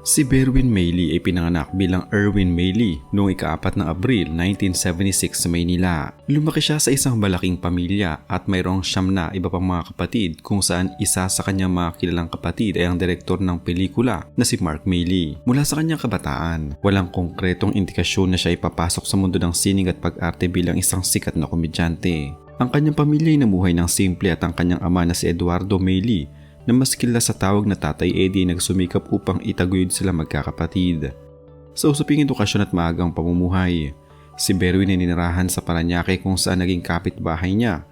Si Berwin Mayley ay pinanganak bilang Erwin Mayley noong ika-4 ng Abril 1976 sa Maynila. Lumaki siya sa isang malaking pamilya at mayroong 9 na iba pang mga kapatid kung saan isa sa kanyang mga kilalang kapatid ay ang direktor ng pelikula na si Mark Mayley. Mula sa kanyang kabataan, walang konkretong indikasyon na siya ipapasok sa mundo ng sining at pag-arte bilang isang sikat na komedyante. Ang kanyang pamilya ay namuhay ng simple at ang kanyang ama na si Eduardo Mayley na mas kilala sa tawag na Tatay Eddie nagsumikap upang itaguyod sila magkakapatid. Sa usaping edukasyon at maagang pamumuhay, si Berwin ay ninirahan sa Parañaque kung saan naging kapitbahay niya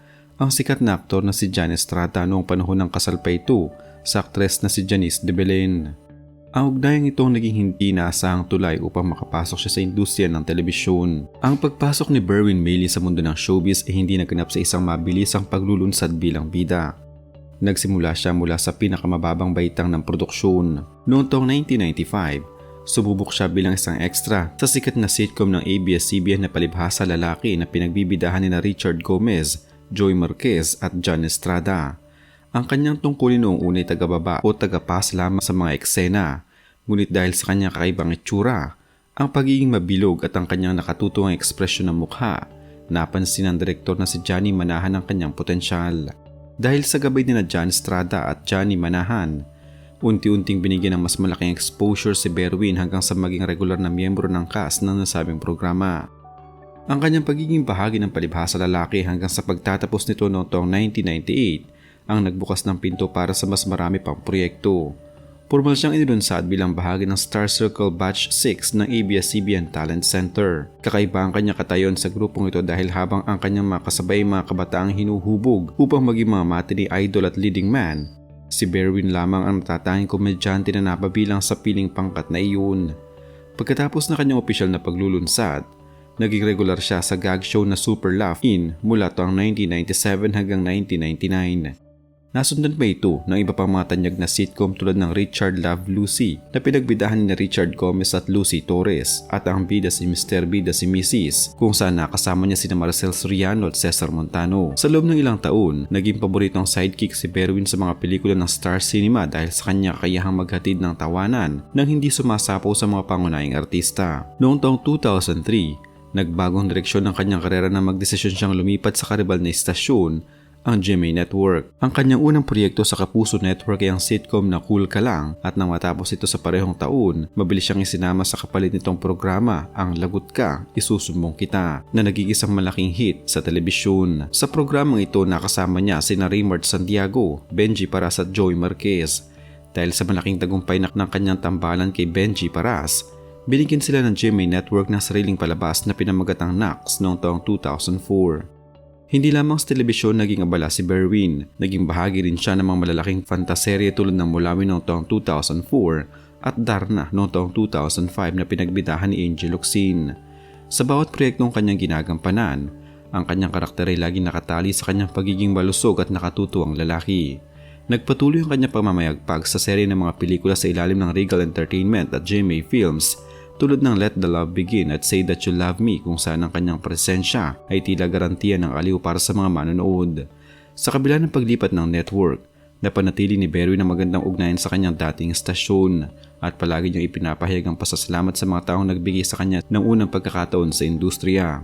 ang sikat na aktor na si Jan Estrada noong panahon ng kasal pa ito sa aktres na si Janice de Belen. Ang ugnayang itong naging hindi inaasahang tulay upang makapasok siya sa industriya ng telebisyon. Ang pagpasok ni Berwin Mayley sa mundo ng showbiz ay hindi naganap sa isang mabilisang paglulunsad bilang bida. Nagsimula siya mula sa pinakamababang baitang ng produksyon. Noong taong 1995, sumubok siya bilang isang extra sa sikat na sitcom ng ABS-CBN na palibhasa lalaki na pinagbibidahan ni Richard Gomez, Joy Marquez at John Estrada. Ang kanyang tungkulin noong unay tagababa o tagapas lamang sa mga eksena, ngunit dahil sa kanyang kakaibang itsura, ang pagiging mabilog at ang kanyang nakatutuwang ekspresyon ng mukha, napansin ng direktor na si Johnny Manahan ang kanyang potensyal. Dahil sa gabay ni na John Estrada at Johnny Manahan, unti-unting binigyan ng mas malaking exposure si Berwin hanggang sa maging regular na miyembro ng cast ng nasabing programa. Ang kanyang pagiging bahagi ng palibhasa lalaki hanggang sa pagtatapos nito noong taong 1998 ang nagbukas ng pinto para sa mas marami pang proyekto. Formal siyang inilunsad bilang bahagi ng Star Circle Batch 6 ng ABS-CBN Talent Center. Kakaiba ang kanyang katayon sa grupong ito dahil habang ang kanyang mga kasabay mga kabataang hinuhubog upang maging mga matinee idol at leading man, si Berwin lamang ang matatanging komedyante na napabilang sa piling pangkat na iyon. Pagkatapos na kanyang opisyal na paglulunsad, naging regular siya sa gag show na Super Laugh-In mula taong 1997 hanggang 1999. Nasundan pa ito ng iba pang mga tanyag na sitcom tulad ng Richard Love Lucy na pinagbidahan ni Richard Gomez at Lucy Torres at ang bida si Mr. Bida si Mrs. kung saan nakasama niya sina Marcel Soriano at Cesar Montano. Sa loob ng ilang taon, naging paboritong sidekick si Berwin sa mga pelikula ng Star Cinema dahil sa kanya kakayahang maghatid ng tawanan nang hindi sumasapaw sa mga pangunahing artista. Noong taong 2003, nagbagong direksyon ng kanyang karera na magdesisyon siyang lumipat sa karibal na istasyon, ang GMA Network. Ang kanyang unang proyekto sa Kapuso Network ay ang sitcom na Cool Ka Lang at nang matapos ito sa parehong taon, mabilis siyang isinama sa kapalit nitong programa, ang Lagot Ka, Isusumbong Kita, na naging isang malaking hit sa telebisyon. Sa programang ito nakasama niya sina Raymart Santiago, Benji Paras at Joy Marquez. Dahil sa malaking tagumpay ng kanyang tambalan kay Benji Paras, binigyan sila ng GMA Network ng sariling palabas na pinamagatang Nax noong taong 2004. Hindi lamang sa telebisyon naging abala si Berwin, naging bahagi rin siya ng mga malalaking fantaserye tulad ng Mulawi noong taong 2004 at Darna noong taong 2005 na pinagbidahan ni Angel Locsin. Sa bawat proyektong kanyang ginagampanan, ang kanyang karakter ay laging nakatali sa kanyang pagiging malusog at nakatutuwang lalaki. Nagpatuloy ang kanyang pamamayagpag sa serye ng mga pelikula sa ilalim ng Regal Entertainment at GMA Films tulad ng Let the Love Begin at Say That You Love Me kung saan ang kanyang presensya ay tila garantiya ng aliw para sa mga manonood. Sa kabila ng paglipat ng network, napanatili ni Berwin ang magandang ugnayan sa kanyang dating estasyon at palagi niyang ipinapahayag ang pasasalamat sa mga taong nagbigay sa kanya ng unang pagkakataon sa industriya.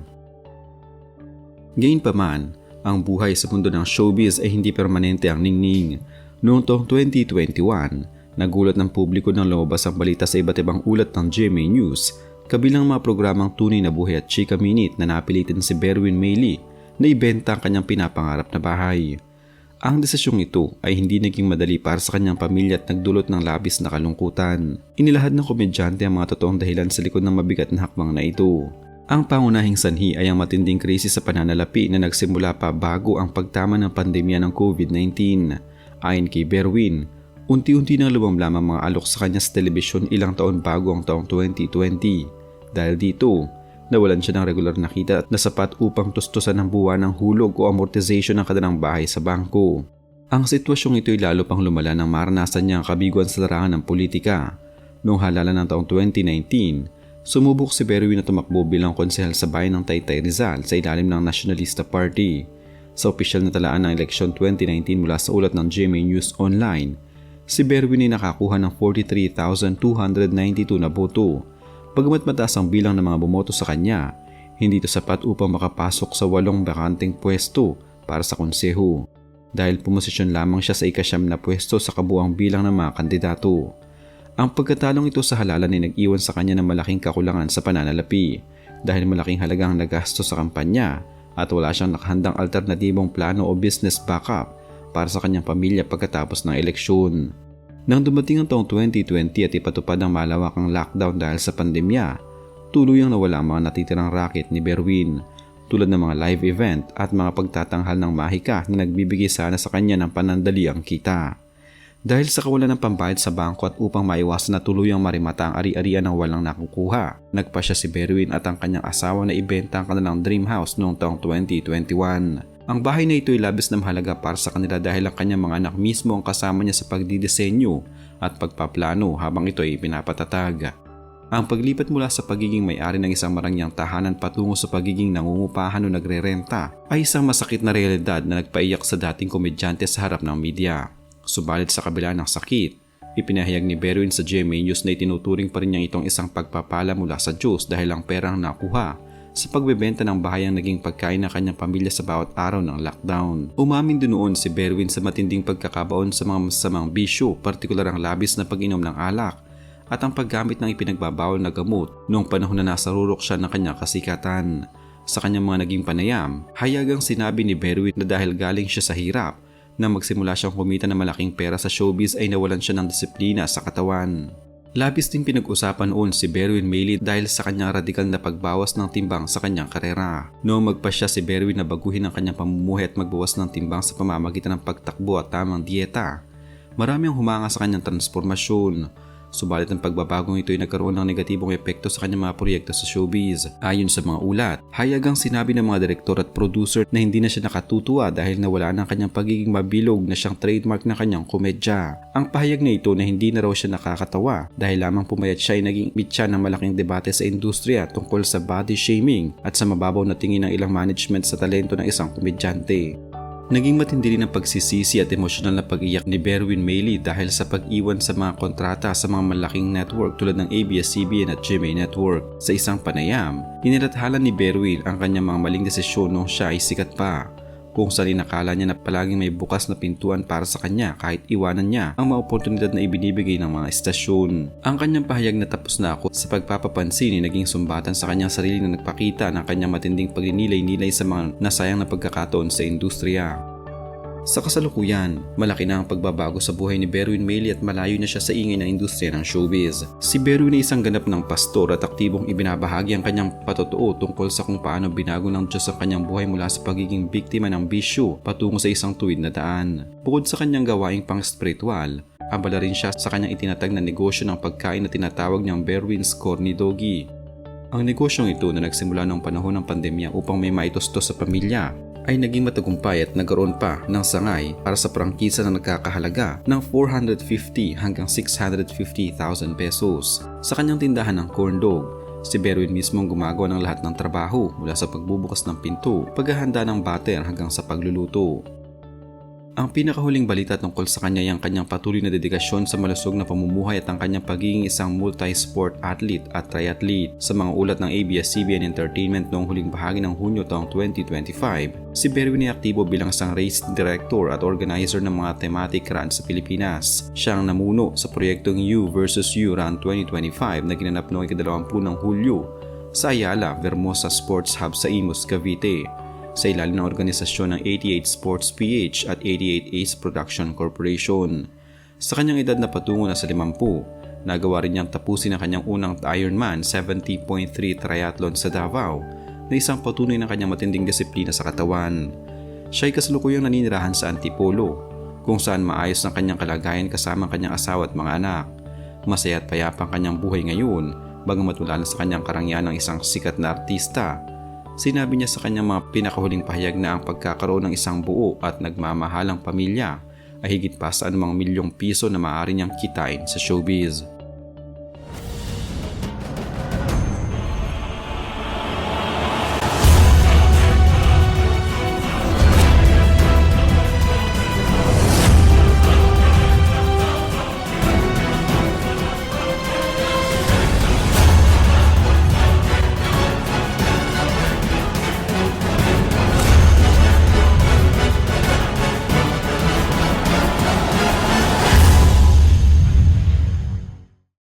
Gayunpaman, ang buhay sa mundo ng showbiz ay hindi permanente ang ningning. Noong taong 2021, nagulat ng publiko nang lumabas ang balita sa iba't ibang ulat ng GMA News, kabilang mga programang Tunay na Buhay at Chika Minute na napilitin si Berwin Mayley na ibenta ang kanyang pinapangarap na bahay. Ang desisyong ito ay hindi naging madali para sa kanyang pamilya at nagdulot ng labis na kalungkutan. Inilahad ng komedyante ang mga totoong dahilan sa likod ng mabigat na hakbang na ito. Ang pangunahing sanhi ay ang matinding krisis sa pananalapi na nagsimula pa bago ang pagtama ng pandemya ng COVID-19. Ayon kay Berwin, unti-unti nang lumamlam ang mga alok sa kanya sa telebisyon ilang taon bago ang taong 2020. Dahil dito, nawalan siya ng regular na kita at nasapat upang tustusan ng buwan ng hulog o amortization ng kanilang bahay sa bangko. Ang sitwasyong ito ay lalo pang lumala nang maranasan niya ang kabiguan sa larangan ng politika. Noong halalan ng taong 2019, sumubok si Berwin na tumakbo bilang konsehal sa bayan ng Taytay Rizal sa ilalim ng Nationalista Party. Sa opisyal na talaan ng eleksyon 2019 mula sa ulat ng GMA News Online, Si Berwin ay nakakuha ng 43,292 na boto. Bagamat mataas ang bilang ng mga bumoto sa kanya, hindi ito sapat upang makapasok sa 8 bakanteng pwesto para sa konseho dahil pumosisyon lamang siya sa ika-9 na pwesto sa kabuang bilang ng mga kandidato. Ang pagkatalong ito sa halalan ay nag-iwan sa kanya ng malaking kakulangan sa pananalapi dahil malaking halagang nagasto sa kampanya at wala siyang nakahandang alternatibong plano o business backup para sa kanyang pamilya pagkatapos ng eleksyon. Nang dumating ang taong 2020 at ipatupad ang malawakang lockdown dahil sa pandemya, tuluyang nawala ang mga natitirang racket ni Berwin tulad ng mga live event at mga pagtatanghal ng mahika na nagbibigay sana sa kanya ng panandaliang kita. Dahil sa kawalan ng pambayad sa bangko at upang maiwasan na tuluyang marimata ang ari-arian ng walang nakukuha, nagpasya si Berwin at ang kanyang asawa na ibenta ang kanilang dream house noong taong 2021. Ang bahay na ito ay labis na mahalaga para sa kanila dahil ang kanyang mga anak mismo ang kasama niya sa pagdidisenyo at pagpaplano habang ito ay pinapatatag. Ang paglipat mula sa pagiging may-ari ng isang marangyang tahanan patungo sa pagiging nangungupahan o nagrerenta ay isang masakit na realidad na nagpaiyak sa dating komedyante sa harap ng media. Subalit sa kabila ng sakit, ipinahayag ni Berwin sa GMA News na itinuturing pa rin niyang itong isang pagpapala mula sa Diyos dahil ang perang nakuha sa pagbebenta ng bahay ang naging pagkain ng kanyang pamilya sa bawat araw ng lockdown. Umamin din noon si Berwin sa matinding pagkakabaon sa mga masamang bisyo, partikular ang labis na pag-inom ng alak at ang paggamit ng ipinagbabawal na gamot noong panahon na nasa rurok siya ng kanyang kasikatan. Sa kanyang mga naging panayam, hayagang sinabi ni Berwin na dahil galing siya sa hirap, na magsimula siyang kumita ng malaking pera sa showbiz ay nawalan siya ng disiplina sa katawan. Labis din pinag-usapan noon si Berwin Mayley dahil sa kanyang radikal na pagbawas ng timbang sa kanyang karera. Noong magpasya si Berwin na baguhin ang kanyang pamumuhay at magbawas ng timbang sa pamamagitan ng pagtakbo at tamang dieta, marami ang humanga sa kanyang transformasyon. Subalit ang pagbabagong ito ay nagkaroon ng negatibong epekto sa kanyang mga proyekto sa showbiz. Ayon sa mga ulat, hayagang sinabi ng mga direktor at producer na hindi na siya nakatutuwa dahil nawala ng kanyang pagiging mabilog na siyang trademark ng kanyang komedya. Ang pahayag na ito na hindi na raw siya nakakatawa dahil lamang pumayat siya ay naging mitya ng malaking debate sa industriya tungkol sa body shaming at sa mababaw na tingin ng ilang management sa talento ng isang komedyante. Naging matindi rin ang pagsisisi at emosyonal na pag-iyak ni Berwin Mayley dahil sa pag-iwan sa mga kontrata sa mga malaking network tulad ng ABS-CBN at GMA Network. Sa isang panayam, inilathala ni Berwin ang kanyang mga maling desisyon noong siya ay sikat pa, kung saan inakala niya na palaging may bukas na pintuan para sa kanya kahit iwanan niya ang mga oportunidad na ibinibigay ng mga estasyon. Ang kanyang pahayag na tapos na ako sa pagpapapansin ay naging sumbatan sa kanyang sarili na nagpakita ng kanyang matinding pagninilay-nilay sa mga nasayang na pagkakataon sa industriya. Sa kasalukuyan, malaki na ang pagbabago sa buhay ni Berwin Mayley at malayo na siya sa ingay ng industriya ng showbiz. Si Berwin ay isang ganap ng pastor at aktibong ibinabahagi ang kanyang patotoo tungkol sa kung paano binago ng Diyos ang kanyang buhay mula sa pagiging biktima ng bisyo patungo sa isang tuwid na daan. Bukod sa kanyang gawaing pang-spiritual, abala rin siya sa kanyang itinatag na negosyo ng pagkain na tinatawag niyang Berwin's Corny Doggy. Ang negosyong ito na nagsimula noong panahon ng pandemya upang may maitustos sa pamilya ay naging matagumpay at nagkaroon pa ng sangay para sa prangkisa na nagkakahalaga ng 450 hanggang 650,000 pesos. Sa kanyang tindahan ng corn dog, si Berwin mismo ang gumagawa ng lahat ng trabaho mula sa pagbubukas ng pinto, paghahanda ng batter hanggang sa pagluluto. Ang pinakahuling balita tungkol sa kanya ay ang kanyang patuloy na dedikasyon sa malusog na pamumuhay at ang kanyang pagiging isang multi-sport athlete at triathlete. Sa mga ulat ng ABS-CBN Entertainment noong huling bahagi ng Hunyo taong 2025, si Berwin ay aktibo bilang isang race director at organizer ng mga thematic run sa Pilipinas. Siya ang namuno sa proyektong You vs. You Run 2025 na ginanap noong 20 ng Hulyo sa Ayala, Vermosa Sports Hub sa Imus, Cavite, sa ilalim ng organisasyon ng 88 Sports PH at 88 Ace Production Corporation. Sa kanyang edad na patungo na sa 50, nagawa rin niyang tapusin ang kanyang unang Ironman 70.3 triathlon sa Davao na isang patunay ng kanyang matinding disiplina sa katawan. Siya ay kasalukuyang naninirahan sa Antipolo, kung saan maayos ang kanyang kalagayan kasama ang kanyang asawa at mga anak. Masaya at payapa ang kanyang buhay ngayon, bagamat wala na sa kanyang karangyaan ng isang sikat na artista. Sinabi niya sa kanyang mga pinakahuling pahayag na ang pagkakaroon ng isang buo at nagmamahalang pamilya ay higit pa sa anumang milyong piso na maaari niyang kitain sa showbiz.